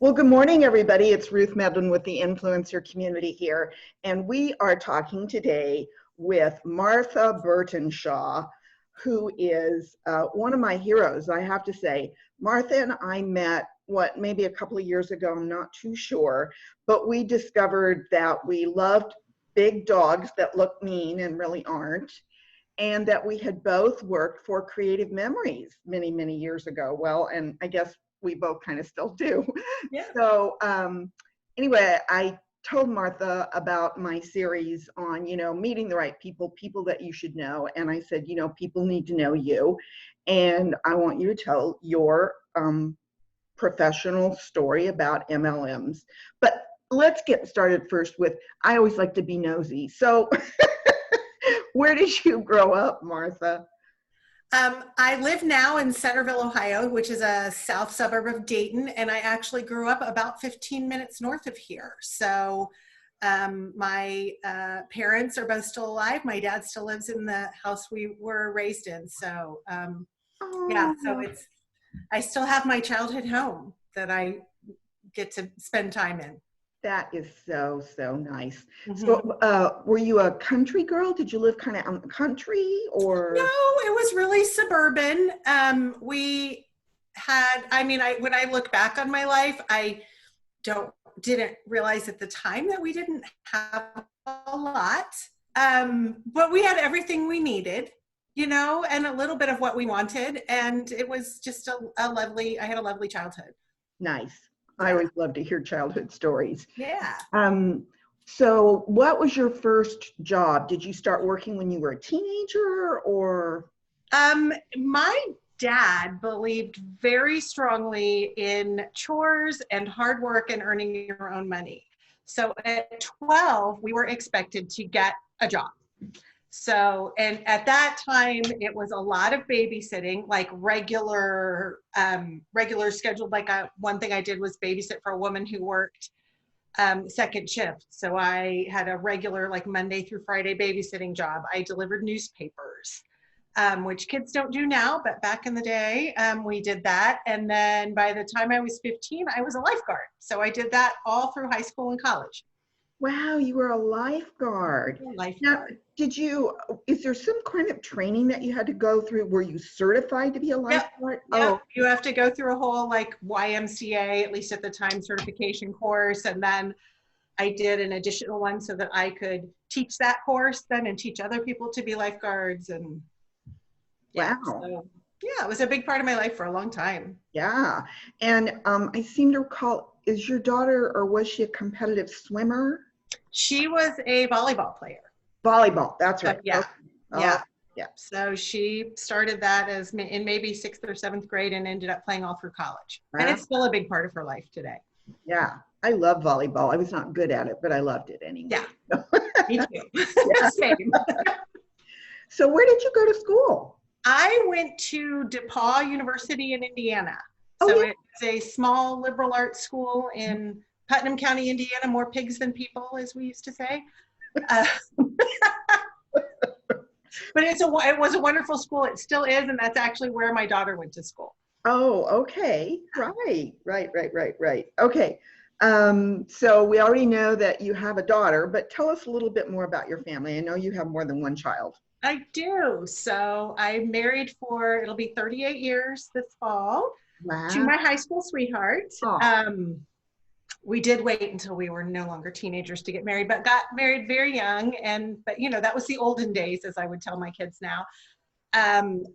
Well, good morning, everybody. It's Ruth Medlin with the Influencer Community here, and we are talking today with Martha Burtenshaw, who is one of my heroes, I have to say. Martha and I met, maybe a couple of years ago, I'm not too sure, but we discovered that we loved big dogs that look mean and really aren't, and that we had both worked for Creative Memories many, many years ago. Well, and I guess we both kind of still do. Yeah. So anyway, I told Martha about my series on, meeting the right people, people that you should know. And I said, people need to know you. And I want you to tell your professional story about MLMs. But let's get started first with, I always like to be nosy. So where did you grow up, Martha? I live now in Centerville, Ohio, which is a south suburb of Dayton, and I actually grew up about 15 minutes north of here. So my parents are both still alive. My dad still lives in the house we were raised in. So yeah, so I still have my childhood home that I get to spend time in. That is so, so nice. Mm-hmm. So were you a country girl? Did you live kind of out in the country, or? No, it was really suburban. We had, when I look back on my life, I didn't realize at the time that we didn't have a lot. But we had everything we needed, and a little bit of what we wanted. And it was just I had a lovely childhood. Nice. I always love to hear childhood stories. Yeah. So what was your first job? Did you start working when you were a teenager, or? My dad believed very strongly in chores and hard work and earning your own money. So at 12, we were expected to get a job. So, and at that time, it was a lot of babysitting, like regular scheduled. One thing I did was babysit for a woman who worked second shift. So I had a regular, Monday through Friday babysitting job. I delivered newspapers, which kids don't do now, but back in the day, we did that. And then by the time I was 15, I was a lifeguard. So I did that all through high school and college. Wow, you were a lifeguard. Now, is there some kind of training that you had to go through? Were you certified to be a lifeguard? Yep. Oh, you have to go through a whole YMCA, at least at the time, certification course. And then I did an additional one so that I could teach that course then and teach other people to be lifeguards. And wow. So, yeah, it was a big part of my life for a long time. Yeah. And I seem to recall, is your daughter, or was she a competitive swimmer? She was a volleyball player. Volleyball, that's right. Yeah. Okay. Yeah. Yeah. So she started that in maybe 6th or 7th grade and ended up playing all through college. Wow. And it's still a big part of her life today. Yeah. I love volleyball. I was not good at it, but I loved it anyway. Yeah. Me too. Yeah. Same. So where did you go to school? I went to DePauw University in Indiana. It's a small liberal arts school in Putnam County, Indiana, more pigs than people, as we used to say. But it was a wonderful school. It still is, and that's actually where my daughter went to school. Oh, okay. Right. Okay. So we already know that you have a daughter, but tell us a little bit more about your family. I know you have more than one child. I do. So I'm married it'll be 38 years this fall. Wow. To my high school sweetheart. We did wait until we were no longer teenagers to get married, but got married very young. But that was the olden days, as I would tell my kids now. And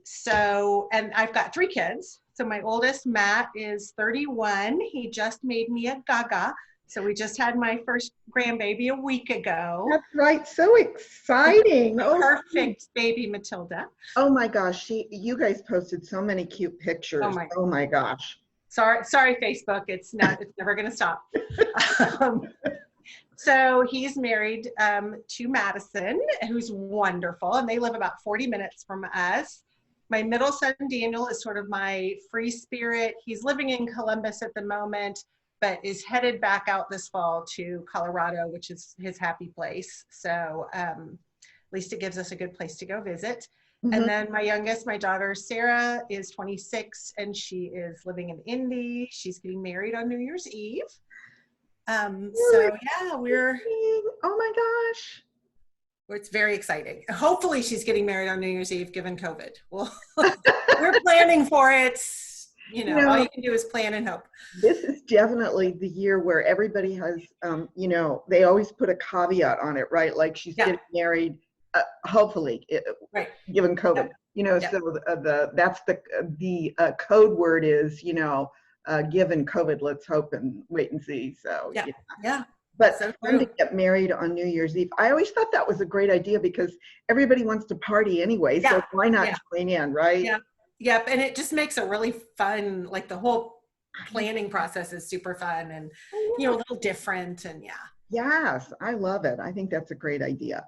I've got 3 kids. So my oldest, Matt, is 31. He just made me a gaga. So we just had my first grandbaby a week ago. That's right. So exciting. Perfect baby Matilda. Oh my gosh. You guys posted so many cute pictures. Oh my gosh. Sorry, Facebook. It's never going to stop. So he's married to Madison, who's wonderful. And they live about 40 minutes from us. My middle son, Daniel, is sort of my free spirit. He's living in Columbus at the moment, but is headed back out this fall to Colorado, which is his happy place. So at least it gives us a good place to go visit. And then my youngest, my daughter, Sarah, is 26 and she is living in Indy. She's getting married on New Year's Eve. So yeah, Oh my gosh. it's very exciting. Hopefully she's getting married on New Year's Eve, given COVID. Well, we're planning for it. You know, all you can do is plan and hope. This is definitely the year where everybody has, you know, they always put a caveat on it, right? Like she's getting married, hopefully, given COVID. You know, so that's the code word is, you know, given COVID, let's hope and wait and see. So But so fun to get married on New Year's Eve. I always thought that was a great idea because everybody wants to party anyway. So why not join in, right? Yeah. Yep. And it just makes a really fun, like the whole planning process is super fun and, you know, a little different and Yes, I love it. I think that's a great idea.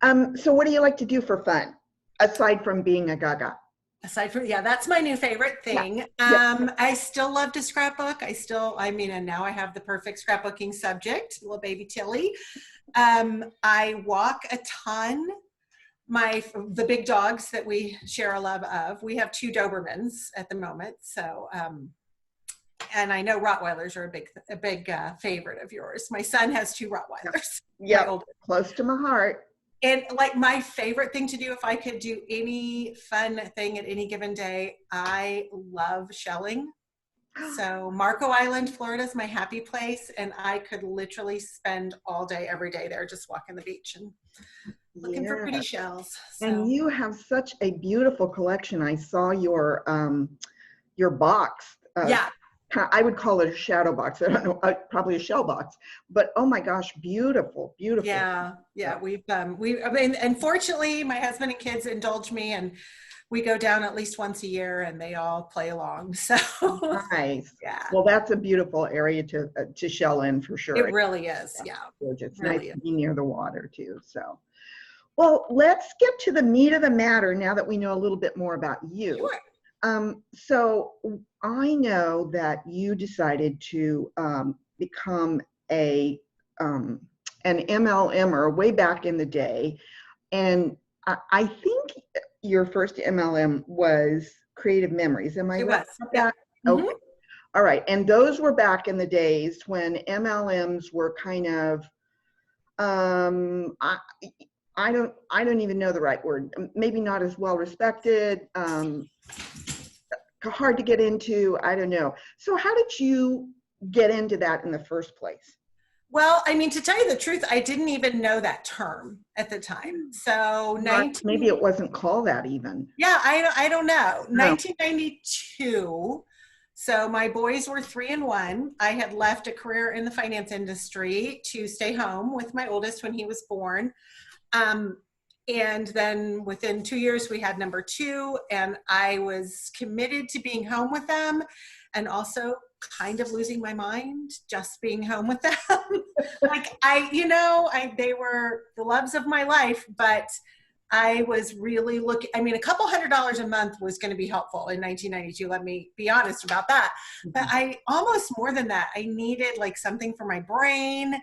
So what do you like to do for fun aside from being a gaga? Aside from, that's my new favorite thing. I still love to scrapbook. And now I have the perfect scrapbooking subject, little baby Tilly. I walk a ton. The big dogs that we share a love of, we have 2 Dobermans at the moment. So, and I know Rottweilers are a big favorite of yours. My son has 2 Rottweilers. Yeah, close to my heart. And like my favorite thing to do, if I could do any fun thing at any given day, I love shelling. So Marco Island, Florida is my happy place. And I could literally spend all day, every day there, just walking the beach and looking for pretty shells. So. And you have such a beautiful collection. I saw your box. I would call it a shadow box. I don't know, probably a shell box, but oh my gosh, beautiful, beautiful. Yeah. And fortunately my husband and kids indulge me and we go down at least once a year and they all play along. So nice. Yeah. Well, that's a beautiful area to shell in for sure. It really is. Yeah. Gorgeous. It's nice to be near the water too. So, well, let's get to the meat of the matter now that we know a little bit more about you. Sure. So I know that you decided to become an MLMer way back in the day, and I think your first MLM was Creative Memories. Am I right? Yeah. Okay. Mm-hmm. All right. And those were back in the days when MLMs were kind of I don't even know the right word. Maybe not as well respected. Hard to get into, I don't know. So how did you get into that in the first place? Well, I mean, to tell you the truth, I didn't even know that term at the time. So maybe it wasn't called that even. Yeah, I don't know. 1992. So my boys were 3 and 1. I had left a career in the finance industry to stay home with my oldest when he was born. And then within 2 years, we had number 2, and I was committed to being home with them and also kind of losing my mind just being home with them. Like they were the loves of my life, but I was really looking, I mean, a couple $100 a month was going to be helpful in 1992. Let me be honest about that. But I almost more than that, I needed like something for my brain.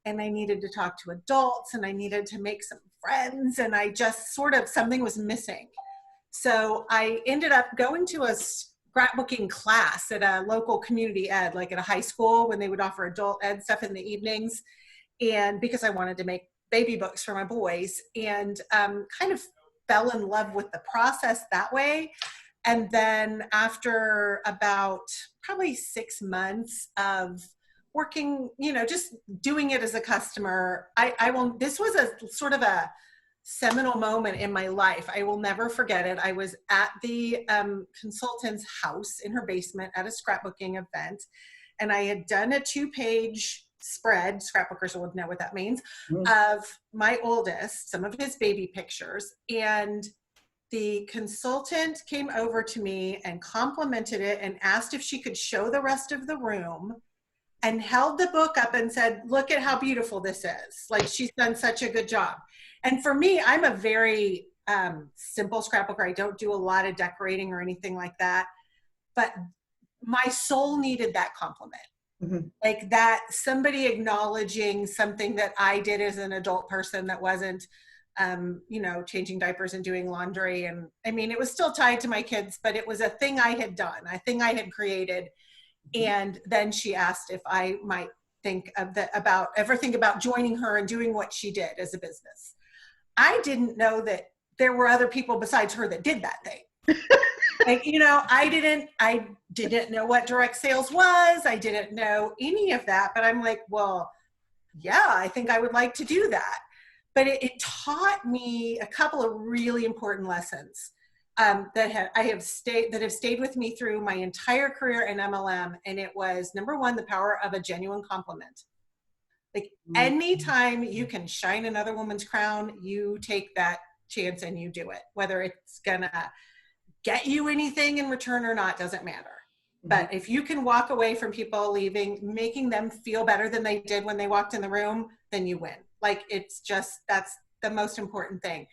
And I needed to talk to adults and I needed to make some friends and I just something was missing. So I ended up going to a scrapbooking class at a local community ed, like at a high school when they would offer adult ed stuff in the evenings. And because I wanted to make baby books for my boys and kind of fell in love with the process that way. And then after about probably 6 months of working, just doing it as a customer, this was a sort of a seminal moment in my life. I will never forget it. I was at the consultant's house in her basement at a scrapbooking event, and I had done a 2-page spread, scrapbookers will know what that means, of my oldest, some of his baby pictures, and the consultant came over to me and complimented it and asked if she could show the rest of the room and held the book up and said, look at how beautiful this is. Like, she's done such a good job. And for me, I'm a very simple scrapbooker. I don't do a lot of decorating or anything like that. But my soul needed that compliment. Mm-hmm. Like that, somebody acknowledging something that I did as an adult person that wasn't you know, changing diapers and doing laundry. And I mean, it was still tied to my kids, but it was a thing I had done, a thing I had created. And then she asked if I might think about joining her and doing what she did as a business. I didn't know that there were other people besides her that did that thing. Like, you know, I didn't know what direct sales was. I didn't know any of that, but I'm like, well, yeah, I think I would like to do that. But it taught me a couple of really important lessons that have stayed with me through my entire career in MLM. And it was, number one, the power of a genuine compliment. Like, anytime you can shine another woman's crown, you take that chance and you do it. Whether it's gonna get you anything in return or not doesn't matter. But if you can walk away from people leaving, making them feel better than they did when they walked in the room, then you win. Like, it's just, that's the most important thing.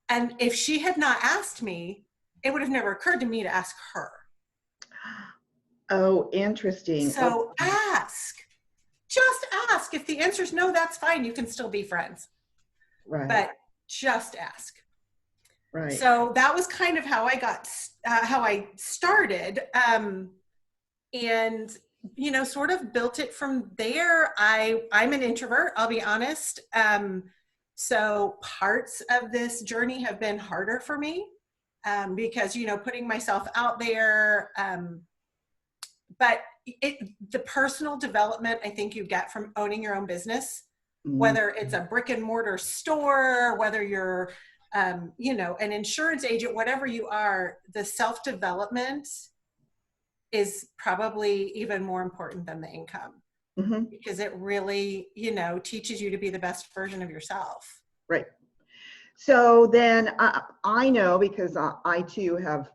And if she had not asked me, it would have never occurred to me to ask her. Oh, interesting. So just ask. If the answer is no, that's fine. You can still be friends. Right. But just ask. Right. So that was kind of how I started. And, you know, sort of built it from there. I'm an introvert, I'll be honest. So parts of this journey have been harder for me because, you know, putting myself out there. But the personal development I think you get from owning your own business, whether it's a brick and mortar store, whether you're, you know, an insurance agent, whatever you are, the self-development is probably even more important than the income because it really, you know, teaches you to be the best version of yourself. Right. So then I know, because I too have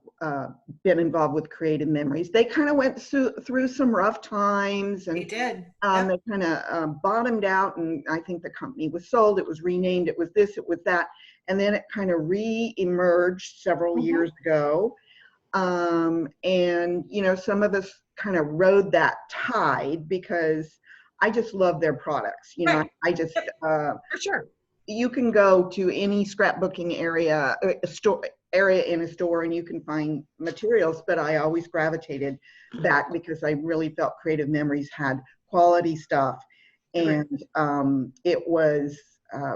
been involved with Creative Memories. They kind of went through some rough times, and they did. They kind of bottomed out, and I think the company was sold. It was renamed. It was this. It was that, and then it kind of re-emerged several years ago. And you know, some of us kind of rode that tide because I just love their products. You know, I just for sure. You can go to any scrapbooking area, in a store, and you can find materials, but I always gravitated back because I really felt Creative Memories had quality stuff, and it was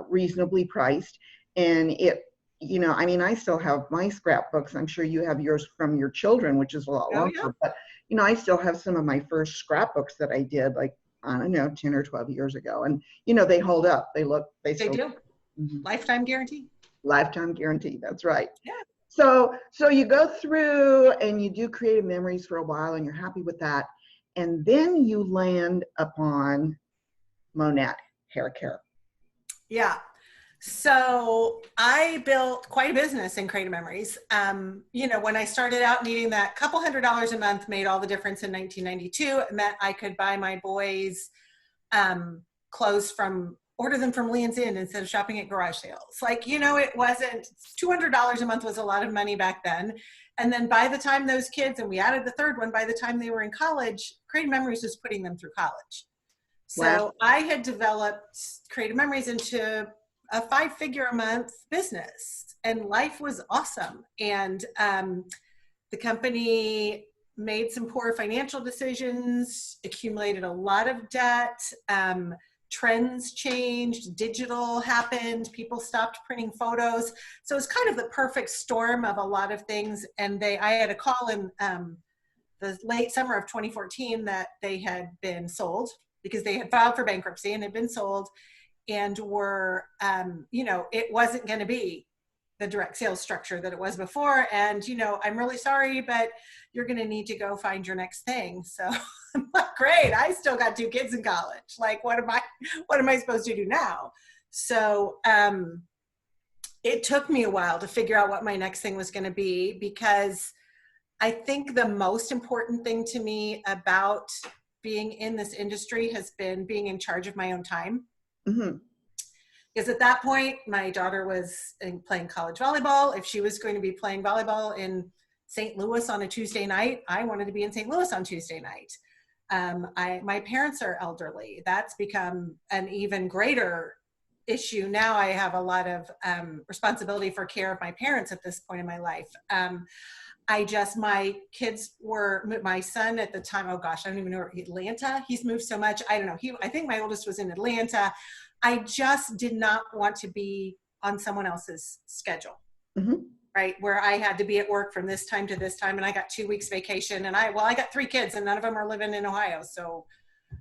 reasonably priced, and it, you know, I mean, I still have my scrapbooks. I'm sure you have yours from your children, which is a lot longer, but you know, I still have some of my first scrapbooks that I did, like, I don't know, 10 or 12 years ago. And, you know, they hold up. They still do. Lifetime guarantee. Lifetime guarantee. That's right. Yeah. So you go through and you do Creative Memories for a while and you're happy with that. And then you land upon Monat Hair Care. Yeah. So I built quite a business in Creative Memories. You know, when I started out, needing that couple $100s a month made all the difference in 1992. It meant I could buy my boys clothes order them from Leon's Inn instead of shopping at garage sales. Like, you know, it wasn't, $200 a month was a lot of money back then. And then by the time those kids, and we added the third one, by the time they were in college, Creative Memories was putting them through college. So wow. I had developed Creative Memories into a 5-figure a month business, and life was awesome. And the company made some poor financial decisions, accumulated a lot of debt, trends changed, digital happened, people stopped printing photos. So it's kind of the perfect storm of a lot of things. And I had a call in the late summer of 2014 that they had been sold because they had filed for bankruptcy and had been sold, and were, you know, it wasn't going to be the direct sales structure that it was before. And, you know, I'm really sorry, but you're going to need to go find your next thing. So I'm like, great. I still got 2 kids in college. Like, what am I supposed to do now? So it took me a while to figure out what my next thing was going to be, because I think the most important thing to me about being in this industry has been being in charge of my own time. Because at that point, my daughter was playing college volleyball. If she was going to be playing volleyball in St. Louis on a Tuesday night, I wanted to be in St. Louis on Tuesday night. My parents are elderly. That's become an even greater issue. Now I have a lot of responsibility for care of my parents at this point in my life. My kids were, my son at the time, oh gosh, I don't even know, Atlanta. He's moved so much. I don't know. I think my oldest was in Atlanta. I just did not want to be on someone else's schedule, right? Where I had to be at work from this time to this time, and I got 2 weeks vacation, and I got 3 kids, and none of them are living in Ohio. So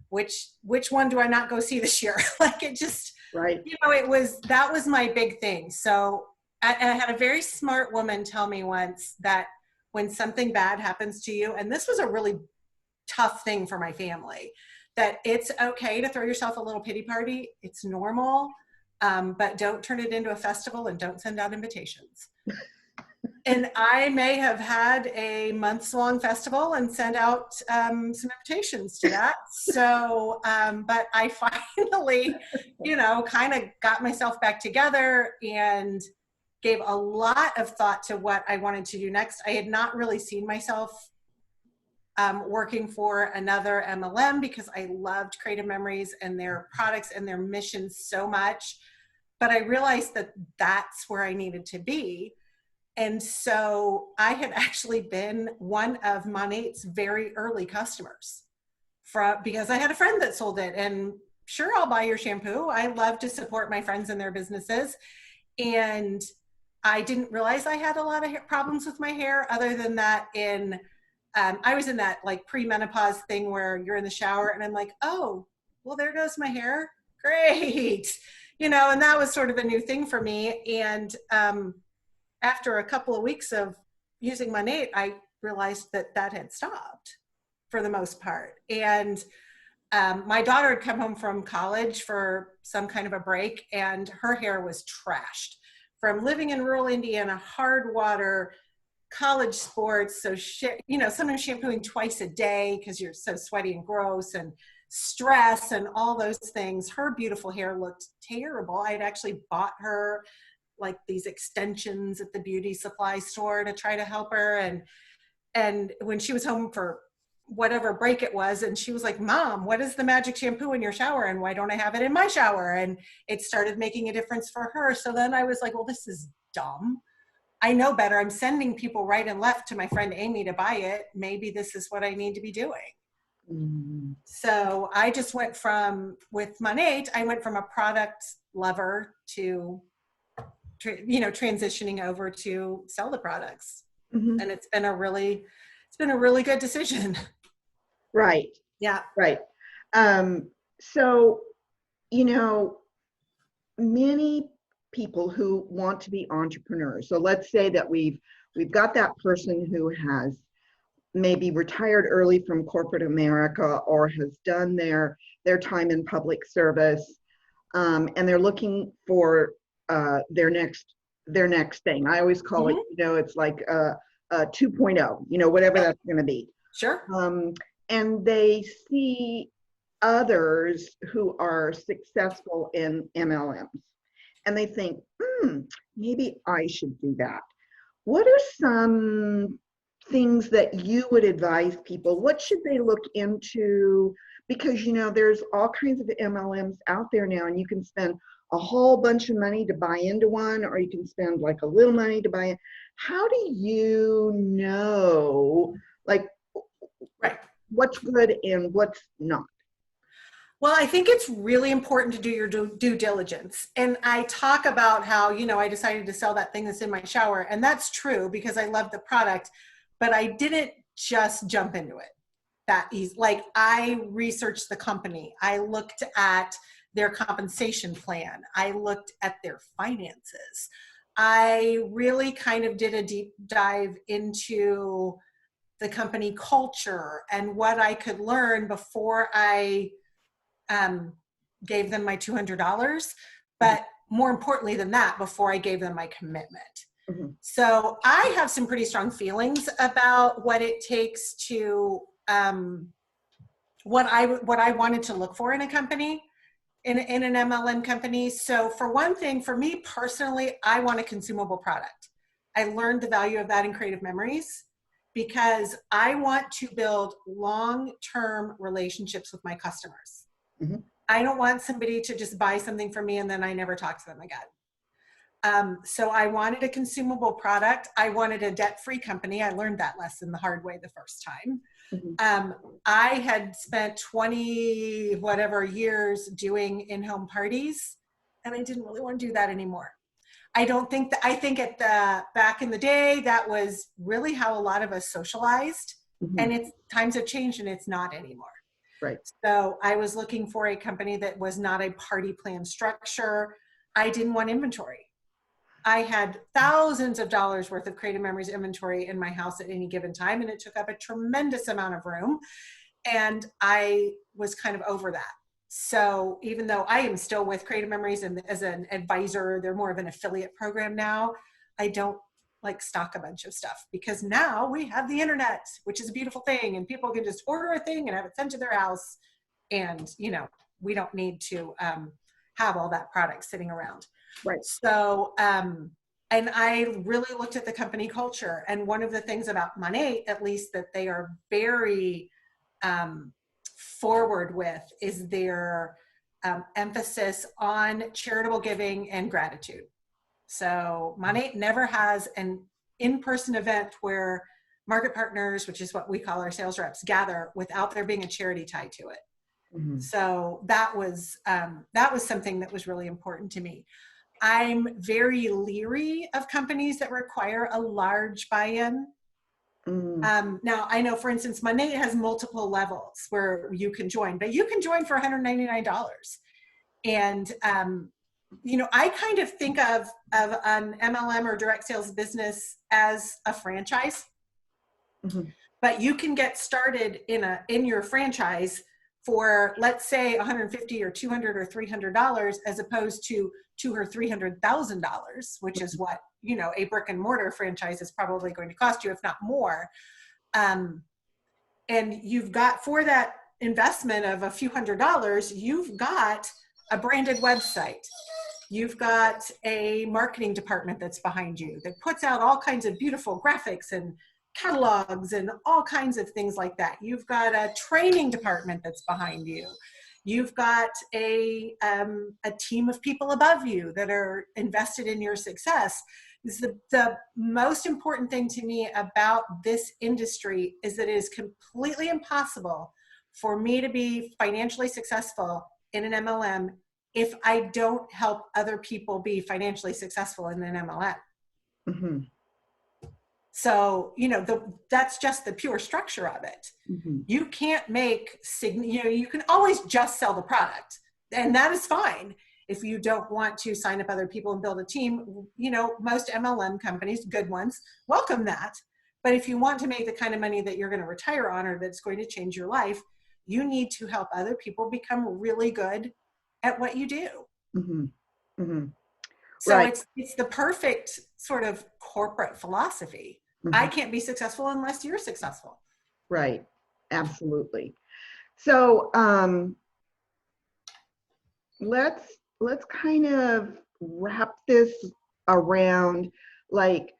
which one do I not go see this year? Like, it just, right. That was my big thing. So I had a very smart woman tell me once that when something bad happens to you, and this was a really tough thing for my family, that it's okay to throw yourself a little pity party. It's normal, but don't turn it into a festival and don't send out invitations. And I may have had a months-long festival and sent out some invitations to that. So, but I finally, kind of got myself back together and gave a lot of thought to what I wanted to do next. I had not really seen myself working for another MLM because I loved Creative Memories and their products and their mission so much. But I realized that that's where I needed to be. And so I had actually been one of Monat's very early customers because I had a friend that sold it. And sure, I'll buy your shampoo. I love to support my friends and their businesses. And I didn't realize I had a lot of problems with my hair other than that I was in that like premenopause thing where you're in the shower and I'm like, oh, well, there goes my hair. Great. And that was sort of a new thing for me. And after a couple of weeks of using Monat, I realized that had stopped for the most part. And my daughter had come home from college for some kind of a break, and her hair was trashed from living in rural Indiana, hard water, college sports. So, sometimes shampooing twice a day because you're so sweaty and gross, and stress and all those things. Her beautiful hair looked terrible. I had actually bought her like these extensions at the beauty supply store to try to help her. And when she was home for whatever break it was, and she was like, Mom, what is the magic shampoo in your shower? And why don't I have it in my shower? And it started making a difference for her. So then I was like, well, this is dumb. I know better. I'm sending people right and left to my friend Amy to buy it. Maybe this is what I need to be doing. Mm-hmm. So I just went with Monat, I went from a product lover to transitioning over to sell the products. Mm-hmm. And it's been a really good decision. Right. Yeah. Right. So, many people who want to be entrepreneurs. So let's say that we've got that person who has maybe retired early from corporate America or has done their time in public service, and they're looking for their next thing. I always call it, it's like a 2.0, whatever that's going to be. Sure. And they see others who are successful in MLMs, and they think, maybe I should do that. What are some things that you would advise people? What should they look into? Because, there's all kinds of MLMs out there now, and you can spend a whole bunch of money to buy into one, or you can spend like a little money to buy it. How do you know, right, what's good and what's not? Well, I think it's really important to do your due diligence. And I talk about how, I decided to sell that thing that's in my shower. And that's true because I love the product, but I didn't just jump into it that easy. Like, I researched the company. I looked at their compensation plan. I looked at their finances. I really kind of did a deep dive into the company culture and what I could learn before I gave them my $200, but more importantly than that, before I gave them my commitment. Mm-hmm. So I have some pretty strong feelings about what it takes to, what I wanted to look for in a company, in an MLM company. So for one thing, for me personally, I want a consumable product. I learned the value of that in Creative Memories because I want to build long-term relationships with my customers. Mm-hmm. I don't want somebody to just buy something from me and then I never talk to them again. So I wanted a consumable product. I wanted a debt-free company. I learned that lesson the hard way the first time. I had spent 20 whatever years doing in-home parties, and I didn't really want to do that anymore. I think back in the day, that was really how a lot of us socialized, and times have changed and it's not anymore. Right. So I was looking for a company that was not a party plan structure. I didn't want inventory. I had thousands of dollars worth of Creative Memories inventory in my house at any given time, and it took up a tremendous amount of room. And I was kind of over that. So even though I am still with Creative Memories and as an advisor, they're more of an affiliate program now, I don't like stock a bunch of stuff because now we have the internet, which is a beautiful thing, and people can just order a thing and have it sent to their house. And, we don't need to have all that product sitting around. Right. So, and I really looked at the company culture, and one of the things about Monat, at least, that they are very forward with is their emphasis on charitable giving and gratitude. So Monat never has an in-person event where market partners, which is what we call our sales reps, gather without there being a charity tied to it. So that was something that was really important to me. I'm very leery of companies that require a large buy-in. Now, I know, for instance, Monat has multiple levels where you can join, but you can join for $199. And, I kind of think of an MLM or direct sales business as a franchise, but you can get started in your franchise for, let's say, $150 or $200 or $300, as opposed to $200,000 or $300,000, which is what, a brick and mortar franchise is probably going to cost you, if not more. And you've got, for that investment of a few $100s, you've got a branded website. You've got a marketing department that's behind you that puts out all kinds of beautiful graphics and catalogs and all kinds of things like that. You've got a training department that's behind you. You've got a team of people above you that are invested in your success. The most important thing to me about this industry is that it is completely impossible for me to be financially successful in an MLM if I don't help other people be financially successful in an MLM. So, that's just the pure structure of it. You can't make, you can always just sell the product, and that is fine. If you don't want to sign up other people and build a team, most MLM companies, good ones, welcome that. But if you want to make the kind of money that you're going to retire on or that's going to change your life, you need to help other people become really good at what you do. So right. It's the perfect sort of corporate philosophy. I can't be successful unless you're successful. Right. Absolutely. So let's kind of wrap this around, like,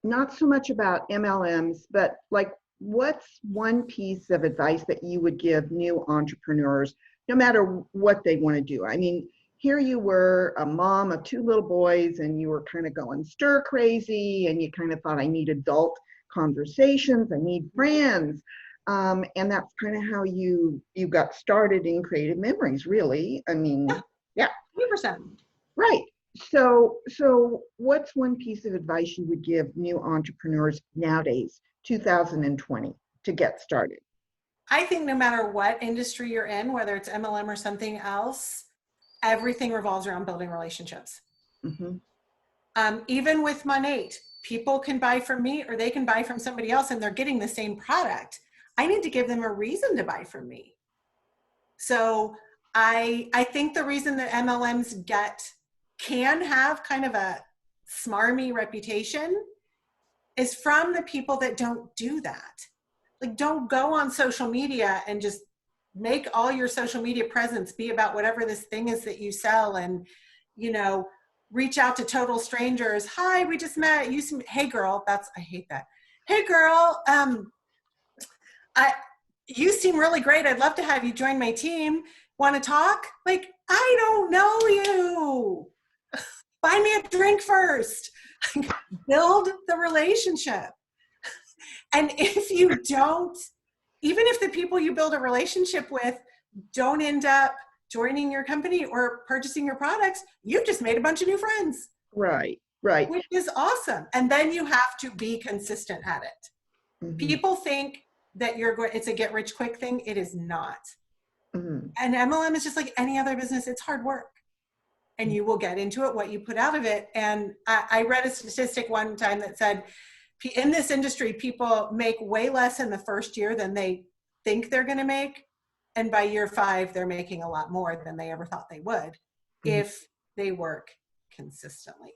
not so much about MLMs, but like, what's one piece of advice that you would give new entrepreneurs, no matter what they want to do? I mean, here you were, a mom of 2 little boys, and you were kind of going stir crazy, and you kind of thought, I need adult conversations, I need friends. And that's kind of how you got started in Creative Memories, really. I mean, yeah. 100%. Right. So what's one piece of advice you would give new entrepreneurs nowadays, 2020, to get started? I think no matter what industry you're in, whether it's MLM or something else, everything revolves around building relationships. Even with Monat, people can buy from me or they can buy from somebody else, and they're getting the same product. I need to give them a reason to buy from me. So I think the reason that MLMs can have kind of a smarmy reputation is from the people that don't do that. Like, don't go on social media and just make all your social media presence be about whatever this thing is that you sell, and, reach out to total strangers. Hi, we just met. Hey girl, I hate that. Hey girl, you seem really great. I'd love to have you join my team. Want to talk? Like, I don't know you. Buy me a drink first. Build the relationship. And if you don't, even if the people you build a relationship with don't end up joining your company or purchasing your products, you've just made a bunch of new friends. Right, right. Which is awesome. And then you have to be consistent at it. Mm-hmm. People think that it's a get rich quick thing. It is not. Mm-hmm. And MLM is just like any other business. It's hard work. And you will get into it, what you put out of it. And I read a statistic one time that said, in this industry, people make way less in the first year than they think they're going to make. And by year 5, they're making a lot more than they ever thought they would if they work consistently.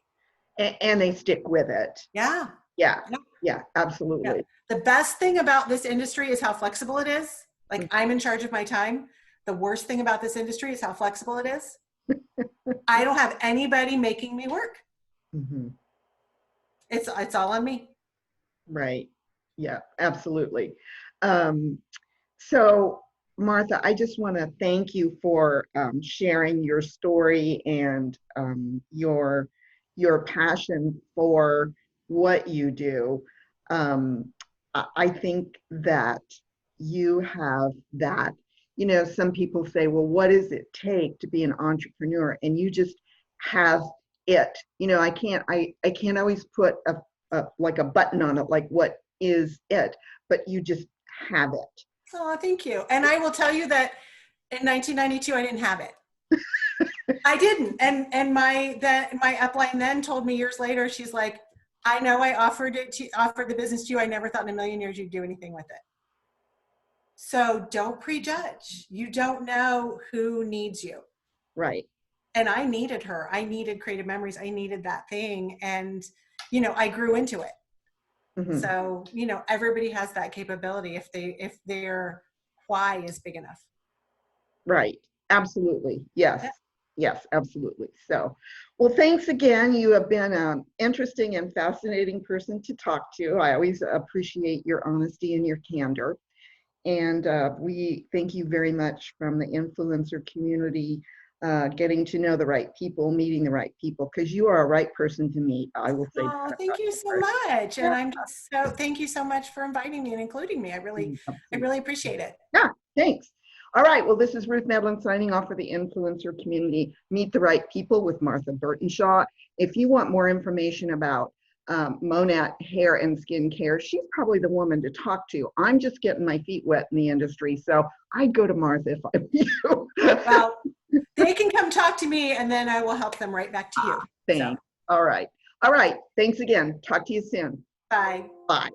And they stick with it. Yeah. Yeah. Yeah, absolutely. Yeah. The best thing about this industry is how flexible it is. Like, I'm in charge of my time. The worst thing about this industry is how flexible it is. I don't have anybody making me work. Mm-hmm. It's all on me. Right. Yeah, absolutely. So Martha, I just want to thank you for sharing your story and your passion for what you do. I think that you have that. You know, some people say, well, what does it take to be an entrepreneur? And you just have it. You know, I can't always put like a button on it, like what is it, but you just have it. Oh, thank you. And I will tell you that in 1992, I didn't have it. I didn't. And my upline then told me years later, she's like, I know I offered the business to you. I never thought in a million years you'd do anything with it. So don't prejudge. You don't know who needs you. Right. And I needed her. I needed Creative Memories. I needed that thing. And, you know, I grew into it. Mm-hmm. So, you know, everybody has that capability if their why is big enough. Right. Absolutely. Yes. Yeah. Yes, absolutely. So, well, thanks again. You have been an interesting and fascinating person to talk to. I always appreciate your honesty and your candor. And we thank you very much from the influencer community, getting to know the right people, meeting the right people, because you are a right person to meet. I will say. Oh, thank you so much. And I'm just thank you so much for inviting me and including me. I really appreciate it. Yeah, thanks. All right, well, this is Ruth Medlin signing off for the influencer community. Meet the Right People with Martha Burtenshaw. If you want more information about Monat hair and skin care, she's probably the woman to talk to. I'm just getting my feet wet in the industry, so I'd go to Martha if I were you. Well, they can come talk to me, and then I will help them right back to you. Thanks. So. All right. All right. Thanks again. Talk to you soon. Bye. Bye.